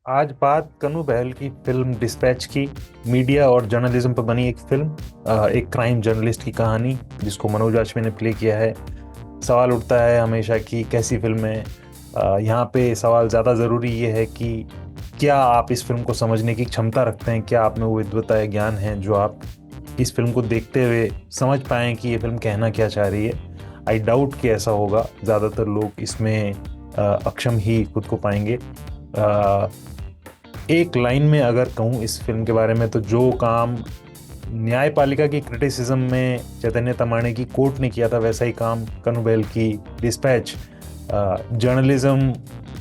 आज बात कनू बहल की फिल्म डिस्पैच की। मीडिया और जर्नलिज्म पर बनी एक फिल्म, एक क्राइम जर्नलिस्ट की कहानी जिसको मनोज वाजपेयी ने प्ले किया है। सवाल उठता है हमेशा कि कैसी फिल्म है। यहाँ पे सवाल ज़्यादा ज़रूरी ये है कि क्या आप इस फिल्म को समझने की क्षमता रखते हैं, क्या आप में वो विद्वता या ज्ञान है जो आप इस फिल्म को देखते हुए समझ पाएं कि ये फिल्म कहना क्या चाह रही है। आई डाउट कि ऐसा होगा। ज़्यादातर लोग इसमें अक्षम ही खुद को पाएंगे। एक लाइन में अगर कहूँ इस फिल्म के बारे में, तो जो काम न्यायपालिका की क्रिटिसिज्म में चैतन्य तमाणे की कोर्ट ने किया था, वैसा ही काम कनू बेहल की डिस्पैच जर्नलिज्म,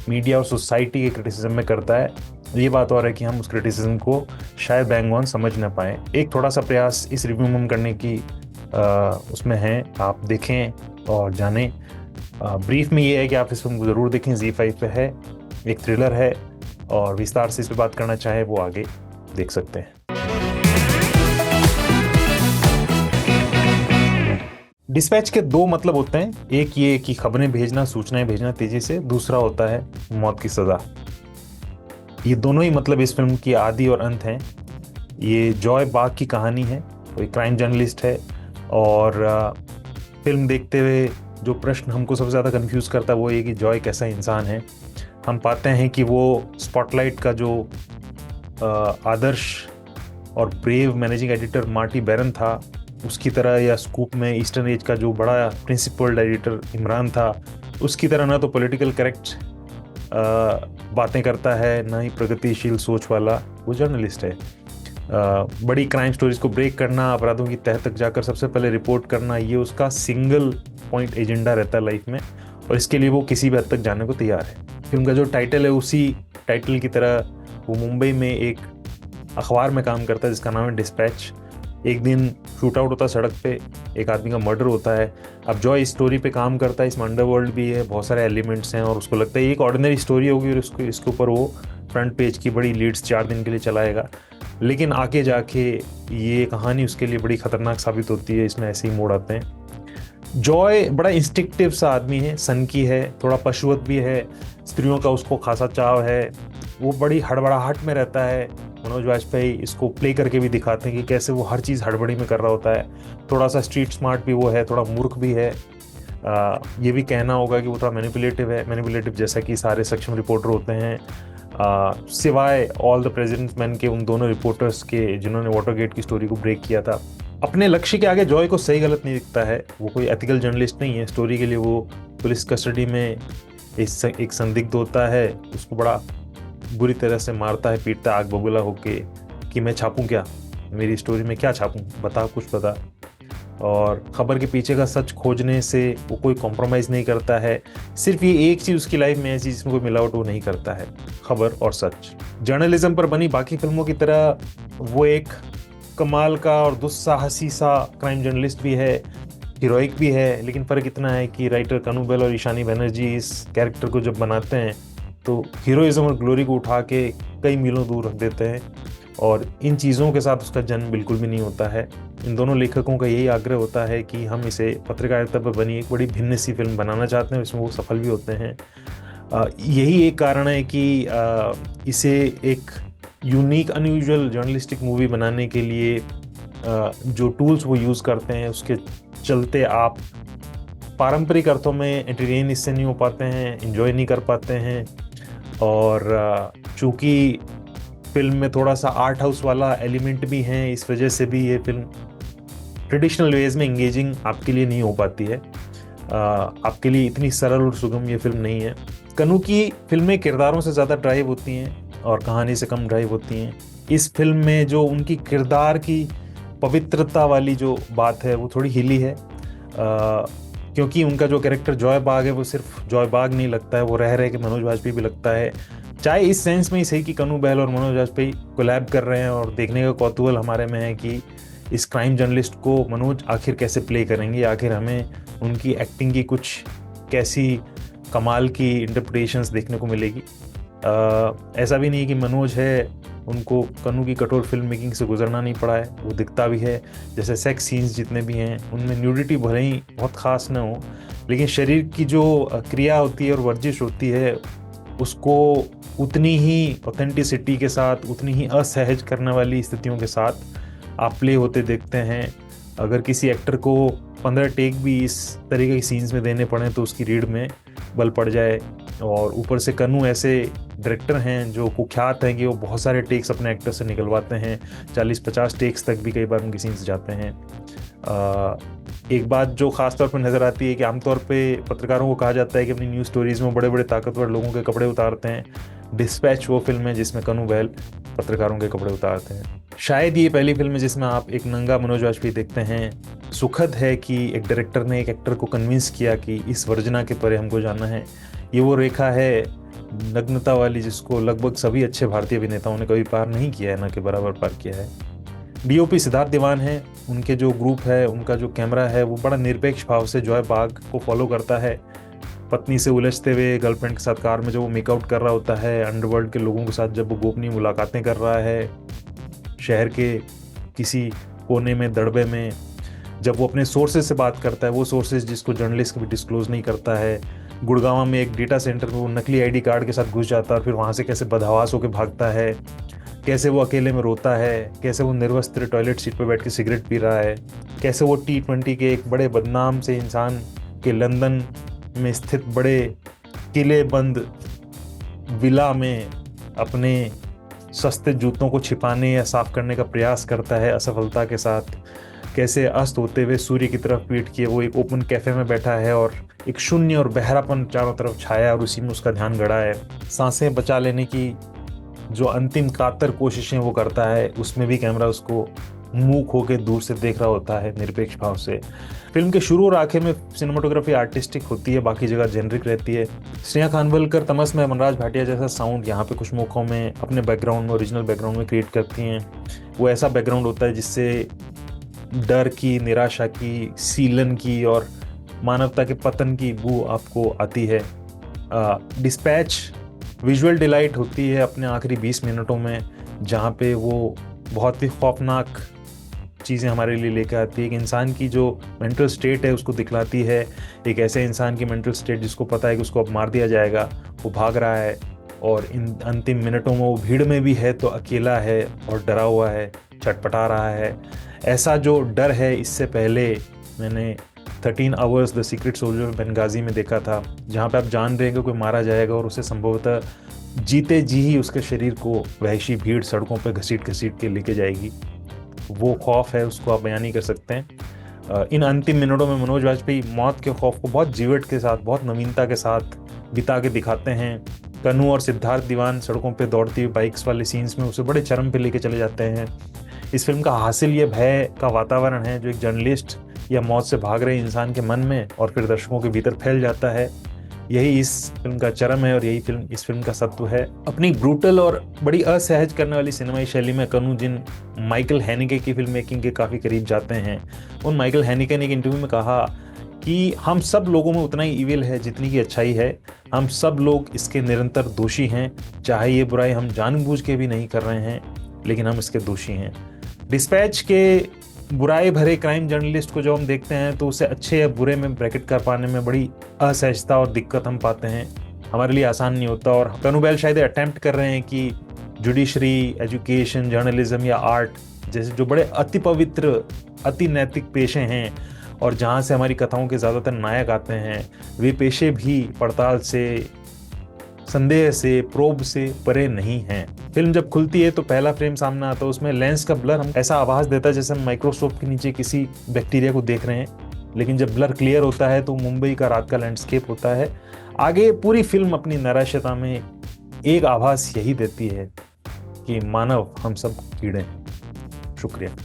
मीडिया और सोसाइटी के क्रिटिसिज्म में करता है। ये बात और है कि हम उस क्रिटिसिज्म को शायद बैंग ऑन समझ ना पाए। एक थोड़ा सा प्रयास इस रिव्यू में हम करने की उसमें है, आप देखें और जानें। ब्रीफ में ये है कि आप इस फिल्म को ज़रूर देखें, Z5 पे है, एक थ्रिलर है और विस्तार से इस पे बात करना चाहे वो आगे देख सकते हैं। डिस्पैच के दो मतलब होते हैं, एक ये कि खबरें भेजना, सूचनाएं भेजना तेजी से, दूसरा होता है मौत की सजा। ये दोनों ही मतलब इस फिल्म की आदि और अंत हैं। ये जॉय बाग की कहानी है, वो एक क्राइम जर्नलिस्ट है और फिल्म देखते हुए जो प्रश्न हमको सबसे ज़्यादा कंफ्यूज करता है वो ये कि जॉय कैसा इंसान है। हम पाते हैं कि वो स्पॉटलाइट का जो आदर्श और ब्रेव मैनेजिंग एडिटर मार्टी बैरन था, उसकी तरह, या स्कूप में ईस्टर्न एज का जो बड़ा प्रिंसिपल एडिटर इमरान था, उसकी तरह ना तो पॉलिटिकल करेक्ट बातें करता है, ना ही प्रगतिशील सोच वाला वो जर्नलिस्ट है। बड़ी क्राइम स्टोरीज को ब्रेक करना, अपराधों की तह तक जाकर सबसे पहले रिपोर्ट करना, ये उसका सिंगल पॉइंट एजेंडा रहता है लाइफ में, और इसके लिए वो किसी भी हद तक जाने को तैयार है। फिल्म का जो टाइटल है, उसी टाइटल की तरह वो मुंबई में एक अखबार में काम करता है जिसका नाम है डिस्पैच। एक दिन शूट आउट होता है सड़क पे, एक आदमी का मर्डर होता है। अब जॉय इस स्टोरी पे काम करता है, इसमें अंडरवर्ल्ड भी है, बहुत सारे एलिमेंट्स हैं, और उसको लगता है ये एक ऑर्डिनरी स्टोरी होगी और इसके ऊपर वो फ्रंट पेज की बड़ी लीड्स 4 दिन के लिए चलाएगा। लेकिन आगे जाके ये कहानी उसके लिए बड़ी खतरनाक साबित होती है। इसमें ऐसे ही मोड़ आते हैं। जॉय बड़ा इंस्टिंक्टिव सा आदमी है, सनकी है, थोड़ा पशुवत भी है, स्त्रियों का उसको खासा चाव है, वो बड़ी हड़बड़ाहट में रहता है। मनोज वाजपेयी इसको प्ले करके भी दिखाते हैं कि कैसे वो हर चीज़ हड़बड़ी में कर रहा होता है। थोड़ा सा स्ट्रीट स्मार्ट भी वो है, थोड़ा मूर्ख भी है। ये भी कहना होगा कि वो थोड़ा मैनिपुलेटिव है, मैनिपुलेटिव जैसा कि सारे सक्षम रिपोर्टर होते हैं, सिवाय ऑल द प्रेसिडेंट्स मैन के उन दोनों रिपोर्टर्स के जिन्होंने वाटरगेट की स्टोरी को ब्रेक किया था। अपने लक्ष्य के आगे जॉय को सही गलत नहीं दिखता है। वो कोई एथिकल जर्नलिस्ट नहीं है। स्टोरी के लिए वो पुलिस कस्टडी में एक संदिग्ध होता है, उसको बड़ा बुरी तरह से मारता है, पीटता है आग बबूला होके कि मैं छापूं क्या, मेरी स्टोरी में क्या छापूं, बता, कुछ बता। और खबर के पीछे का सच खोजने से वो कोई कॉम्प्रोमाइज़ नहीं करता है। सिर्फ ये एक चीज़ उसकी लाइफ में ऐसी जिसमें कोई मिलावट वो नहीं करता है, खबर और सच। जर्नलिज्म पर बनी बाकी फिल्मों की तरह वो एक कमाल का और दुस्साहसी सा क्राइम जर्नलिस्ट भी है, हीरोइक भी है। लेकिन फ़र्क इतना है कि राइटर कनू बेल और ईशानी बनर्जी इस कैरेक्टर को जब बनाते हैं तो हीरोइज्म और ग्लोरी को उठा के कई मीलों दूर रख देते हैं, और इन चीज़ों के साथ उसका जन्म बिल्कुल भी नहीं होता है। इन दोनों लेखकों का यही आग्रह होता है कि हम इसे पत्रकारिता पर बनी एक बड़ी भिन्न सी फिल्म बनाना चाहते हैं, इसमें वो सफल भी होते हैं। यही एक कारण है कि इसे एक यूनिक अनयूजुअल जर्नलिस्टिक मूवी बनाने के लिए जो टूल्स वो यूज़ करते हैं, उसके चलते आप पारंपरिक अर्थों में एंटरटेन इससे नहीं हो पाते हैं, एंजॉय नहीं कर पाते हैं। और चूँकि फिल्म में थोड़ा सा आर्ट हाउस वाला एलिमेंट भी है, इस वजह से भी ये फिल्म ट्रेडिशनल वेज में इंगेजिंग आपके लिए नहीं हो पाती है। आपके लिए इतनी सरल और सुगम ये फिल्म नहीं है। कनू की फिल्में किरदारों से ज़्यादा ड्राइव होती हैं और कहानी से कम ड्राइव होती हैं। इस फिल्म में जो उनकी किरदार की पवित्रता वाली जो बात है वो थोड़ी हिली है, क्योंकि उनका जो कैरेक्टर जॉय बाग है वो सिर्फ जॉय बाग नहीं लगता है, वो रह रहे कि मनोज वाजपेयी भी लगता है। चाहे इस सेंस में ही सही कि कनू बेहल और मनोज वाजपेयी कोलैब कर रहे हैं, और देखने का कौतूहल हमारे में है कि इस क्राइम जर्नलिस्ट को मनोज आखिर कैसे प्ले करेंगे, आखिर हमें उनकी एक्टिंग की कुछ कैसी कमाल की इंटरप्रिटेशंस देखने को मिलेगी। ऐसा भी नहीं है कि मनोज है, उनको कनू की कठोर फिल्म मेकिंग से गुजरना नहीं पड़ा है, वो दिखता भी है। जैसे सेक्स सीन्स जितने भी हैं उनमें न्यूडिटी भले ही बहुत ख़ास ना हो, लेकिन शरीर की जो क्रिया होती है और वर्जिश होती है उसको उतनी ही ऑथेंटिसिटी के साथ, उतनी ही असहज करने वाली स्थितियों के साथ आप प्ले होते देखते हैं। अगर किसी एक्टर को 15 टेक भी इस तरीके की सीन्स में देने पड़े तो उसकी रीढ़ में बल पड़ जाए। और ऊपर से कन्नू ऐसे डायरेक्टर हैं जो कुख्यात हैं कि वो बहुत सारे टेक्स अपने एक्टर से निकलवाते हैं, 40-50 टेक्स तक भी कई बार उनकी सीन्स जाते हैं। एक बात जो ख़ास तौर पर नज़र आती है कि आमतौर पे पत्रकारों को कहा जाता है कि अपनी न्यूज़ स्टोरीज़ में बड़े बड़े ताकतवर लोगों के कपड़े उतारते हैं। डिस्पैच वो फिल्म है जिसमें कन्नू बहल पत्रकारों के कपड़े उतारते हैं। शायद ये पहली फिल्म है जिसमें आप एक नंगा मनोज वाजपेयी देखते हैं। सुखद है कि एक डायरेक्टर ने एक एक्टर को कन्विंस किया कि इस वर्जना के परे हमको जाना है। ये वो रेखा है नग्नता वाली जिसको लगभग सभी अच्छे भारतीय अभिनेताओं ने कभी पार नहीं किया है, ना के बराबर पार किया है। डीओपी सिद्धार्थ दीवान है, उनके जो ग्रुप है, उनका जो कैमरा है वो बड़ा निरपेक्ष भाव से जॉय बाग को फॉलो करता है। पत्नी से उलझते हुए गर्लफ्रेंड के साथ कार में जब वो मेकआउट कर रहा होता है, अंडरवर्ल्ड के लोगों के साथ जब वो गोपनीय मुलाकातें कर रहा है, शहर के किसी कोने में दड़बे में जब वो अपने सोर्सेज से बात करता है, वो सोर्सेज जिसको जर्नलिस्ट कभी डिस्क्लोज नहीं करता है। गुड़गांव में एक डेटा सेंटर में वो नकली आईडी कार्ड के साथ घुस जाता है और फिर वहाँ से कैसे बदहवास होकर भागता है, कैसे वो अकेले में रोता है, कैसे वो निर्वस्त्र टॉयलेट सीट पर बैठ के सिगरेट पी रहा है, कैसे वो T20 के एक बड़े बदनाम से इंसान के लंदन में स्थित बड़े किले बंद विला में अपने सस्ते जूतों को छिपाने या साफ करने का प्रयास करता है असफलता के साथ, कैसे अस्त होते हुए सूर्य की तरफ पीट किए वो एक ओपन कैफे में बैठा है और एक शून्य और बहरापन चारों तरफ छाया और उसी में उसका ध्यान गड़ा है। सांसें बचा लेने की जो अंतिम कातर कोशिशें वो करता है, उसमें भी कैमरा उसको मूक होकर दूर से देख रहा होता है निरपेक्ष भाव से। फिल्म के शुरू और आखिर में सिनेमाटोग्राफी आर्टिस्टिक होती है, बाकी जगह जेनरिक रहती है। स्नेहा खानवलकर तमस में मनराज भाटिया जैसा साउंड यहाँ पे कुछ मौक़ों में अपने बैकग्राउंड में, ओरिजिनल बैकग्राउंड में क्रिएट करती हैं। वो ऐसा बैकग्राउंड होता है जिससे डर की, निराशा की, सीलन की और मानवता के पतन की बू आपको आती है। डिस्पैच विजुअल डिलाइट होती है अपने आखिरी 20 मिनटों में, जहाँ पे वो बहुत ही खौफनाक चीज़ें हमारे लिए लेकर आती है। एक इंसान की जो मेंटल स्टेट है उसको दिखलाती है, एक ऐसे इंसान की मेंटल स्टेट जिसको पता है कि उसको अब मार दिया जाएगा, वो भाग रहा है और इन अंतिम मिनटों में वो भीड़ में भी है तो अकेला है और डरा हुआ है, छटपटा रहा है। ऐसा जो डर है इससे पहले मैंने 13 hours the secret soldier Benghazi में देखा था, जहाँ पे आप जान रहे हैं कि कोई मारा जाएगा और उसे संभवतः जीते जी ही उसके शरीर को वहशी भीड़ सड़कों पर घसीट घसीट के लेके जाएगी। वो खौफ है, उसको आप बयान नहीं कर सकते हैं। इन अंतिम मिनटों में मनोज वाजपेयी मौत के खौफ को बहुत जीवट के साथ, बहुत नवीनता के साथ बिता के दिखाते हैं। कन्नू और सिद्धार्थ दीवान सड़कों पे दौड़ती हुई बाइक्स वाले सीन्स में उसे बड़े चरम पे लेके चले जाते हैं। इस फिल्म का हासिल ये भय का वातावरण है जो एक जर्नलिस्ट या मौत से भाग रहे इंसान के मन में और फिर दर्शकों के भीतर फैल जाता है। यही इस फिल्म का चरम है और यही फिल्म इस फिल्म का सत्व है। अपनी ब्रूटल और बड़ी असहज करने वाली सिनेमाई शैली में कन्नू जिन माइकल हैनिके की फिल्म मेकिंग के काफ़ी करीब जाते हैं, उन माइकल हैनिके ने एक इंटरव्यू में कहा कि हम सब लोगों में उतना ही ईविल है जितनी की अच्छाई है, हम सब लोग इसके निरंतर दोषी हैं, चाहे ये बुराई हम जानबूझ के भी नहीं कर रहे हैं लेकिन हम इसके दोषी हैं। डिस्पैच के बुराई भरे क्राइम जर्नलिस्ट को जब हम देखते हैं तो उसे अच्छे या बुरे में ब्रैकेट कर पाने में बड़ी असहजता और दिक्कत हम पाते हैं, हमारे लिए आसान नहीं होता। और कन्नू बहल शायद अटेम्प्ट कर रहे हैं कि जुडिशरी, एजुकेशन, जर्नलिज्म या आर्ट जैसे जो बड़े अति पवित्र, अति नैतिक पेशे हैं और जहाँ से हमारी कथाओं के ज़्यादातर नायक आते हैं, वे पेशे भी पड़ताल से, संदेह से, प्रोब से परे नहीं हैं। फिल्म जब खुलती है तो पहला फ्रेम सामने आता है, उसमें लेंस का ब्लर हम ऐसा आभास देता है जैसे हम माइक्रोस्कोप के नीचे किसी बैक्टीरिया को देख रहे हैं, लेकिन जब ब्लर क्लियर होता है तो मुंबई का रात का लैंडस्केप होता है। आगे पूरी फिल्म अपनी नैराश्यता में एक आभास यही देती है कि मानव हम सब कीड़े हैं। शुक्रिया।